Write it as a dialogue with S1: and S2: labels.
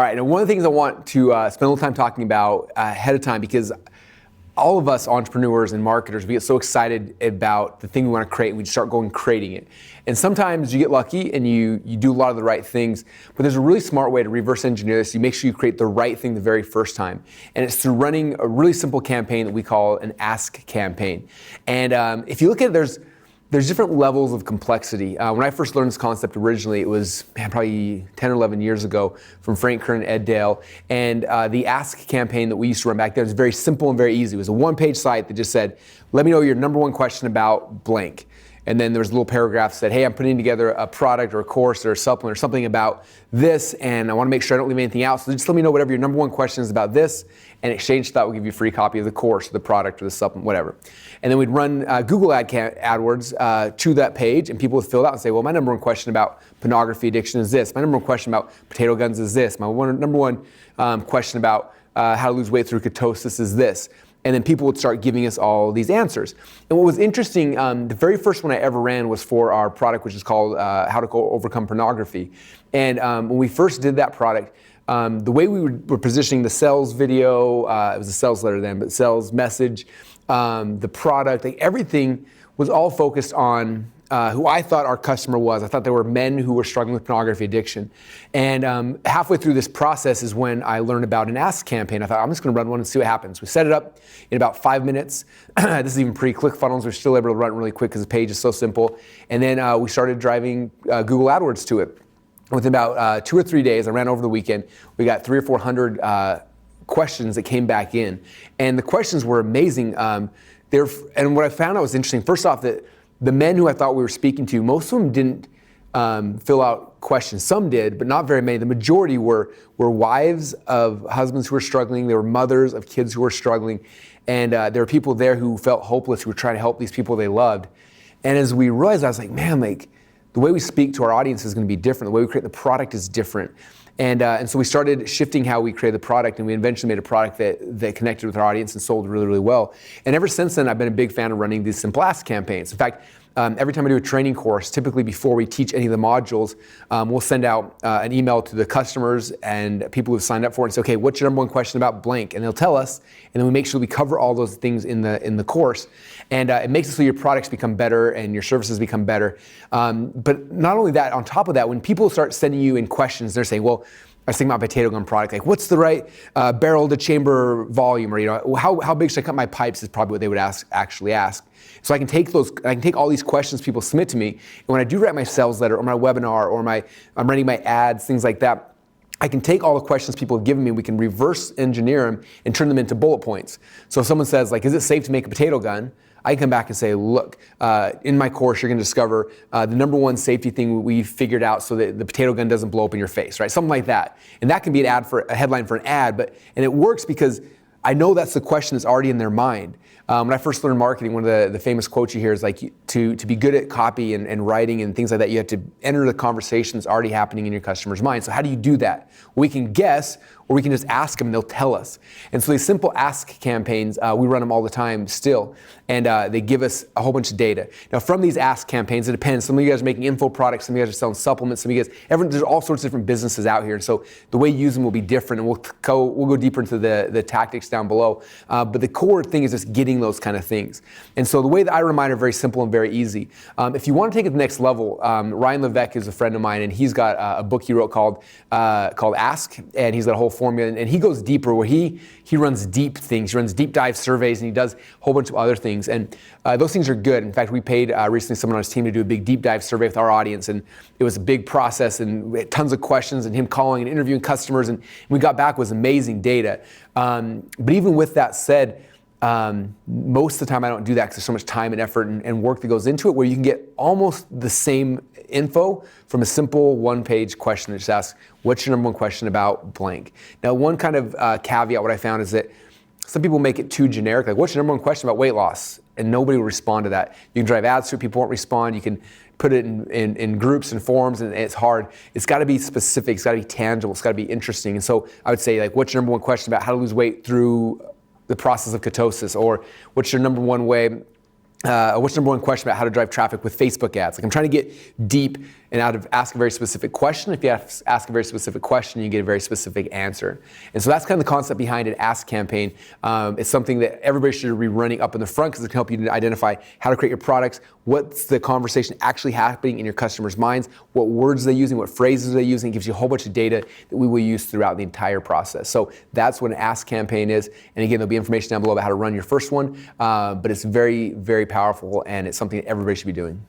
S1: All right, and one of the things I want to spend a little time talking about ahead of time, because all of us entrepreneurs and marketers, we get so excited about the thing we want to create and we start going creating it. And sometimes you get lucky and you do a lot of the right things, but there's a really smart way to reverse engineer this. You make sure you create the right thing the very first time. And it's through running a really simple campaign that we call an ask campaign. And if you look at it, there's different levels of complexity. When I first learned this concept originally, it was probably 10 or 11 years ago from Frank Kern and Ed Dale. And the Ask campaign that we used to run back then was very simple and very easy. It was a one-page site that just said, let me know your number one question about blank. And then there was a little paragraph that said, hey, I'm putting together a product or a course or a supplement or something about this, and I want to make sure I don't leave anything out. So just let me know whatever your number one question is about this, and in exchange for that, we'll give you a free copy of the course or the product or the supplement, whatever. And then we'd run Google AdWords to that page, and people would fill it out and say, well, my number one question about pornography addiction is this. My number one question about potato guns is this. My number one question about how to lose weight through ketosis is this. And then people would start giving us all these answers. And what was interesting, the very first one I ever ran was for our product, which is called How to Overcome Pornography. And when we first did that product, the way we were positioning the sales video, it was a sales letter then, but sales message, the product, like everything was all focused on who I thought our customer was. I thought they were men who were struggling with pornography addiction. And halfway through this process is when I learned about an Ask campaign. I thought, I'm just gonna run one and see what happens. We set it up in about 5 minutes. This is even pre-ClickFunnels. We're still able to run it really quick because the page is so simple. And then we started driving Google AdWords to it. Within about 2 or 3 days, I ran over the weekend, we got 300 or 400 questions that came back in. And the questions were amazing. And what I found out was interesting, first off, that the men who I thought we were speaking to, most of them didn't fill out questions. Some did, but not very many. The majority were wives of husbands who were struggling. They were mothers of kids who were struggling. And there were people there who felt hopeless, who were trying to help these people they loved. And as we realized, I was like, man, like the way we speak to our audience is going to be different. The way we create the product is different. And so we started shifting how we created the product, and we eventually made a product that connected with our audience and sold really, really well. And ever since then, I've been a big fan of running these simple ask campaigns. In fact, every time I do a training course, typically before we teach any of the modules, we'll send out an email to the customers and people who've signed up for it and say, okay, what's your number one question about blank? And they'll tell us, and then we make sure we cover all those things in the course. And it makes it so your products become better and your services become better. But not only that, on top of that, when people start sending you in questions, they're saying, well, I was thinking about potato gun product, like what's the right barrel to chamber volume, or how big should I cut my pipes is probably what they would actually ask. So I can take all these questions people submit to me, and when I do write my sales letter or my webinar or I'm writing my ads, things like that, I can take all the questions people have given me, we can reverse engineer them and turn them into bullet points. So if someone says, like, is it safe to make a potato gun? I can come back and say, look, in my course, you're going to discover the number one safety thing we figured out so that the potato gun doesn't blow up in your face, right? Something like that. And that can be a headline for an ad, and it works because I know that's the question that's already in their mind. When I first learned marketing, one of the famous quotes you hear is like, to be good at copy and writing and things like that, you have to enter the conversation that's already happening in your customer's mind. So how do you do that? Well, we can guess, or we can just ask them and they'll tell us. And so these simple ask campaigns, we run them all the time still, and they give us a whole bunch of data. Now from these ask campaigns, it depends. Some of you guys are making info products, some of you guys are selling supplements, some of you guys, there's all sorts of different businesses out here. And so the way you use them will be different, and we'll go deeper into the tactics down below. But the core thing is just getting those kind of things. And so the way that I run mine are very simple and very easy. If you want to take it to the next level, Ryan Levesque is a friend of mine, and he's got a book he wrote called Ask, and he's got a whole formula, and he goes deeper where he runs deep things. He runs deep dive surveys, and he does a whole bunch of other things. And those things are good. In fact, we paid recently someone on his team to do a big deep dive survey with our audience, and it was a big process, and we had tons of questions, and him calling and interviewing customers, and we got back was amazing data. But even with that said, most of the time I don't do that because there's so much time and effort and work that goes into it, where you can get almost the same info from a simple one-page question that just asks, what's your number one question about blank? Now, one kind of caveat what I found is that some people make it too generic, like what's your number one question about weight loss? And nobody will respond to that. You can drive ads to it, people won't respond. You can put it in groups and forums, and it's hard. It's got to be specific, it's got to be tangible, it's got to be interesting. And so I would say, like, what's your number one question about how to lose weight through the process of ketosis? Or what's your number one way what's the number one question about how to drive traffic with Facebook ads? Like I'm trying to get deep and out of ask a very specific question. If you ask a very specific question, you get a very specific answer. And so that's kind of the concept behind an ask campaign. It's something that everybody should be running up in the front because it can help you to identify how to create your products, what's the conversation actually happening in your customers' minds, what words they're using, what phrases they're using. It gives you a whole bunch of data that we will use throughout the entire process. So that's what an ask campaign is. And again, there'll be information down below about how to run your first one, but it's very, very powerful and it's something that everybody should be doing.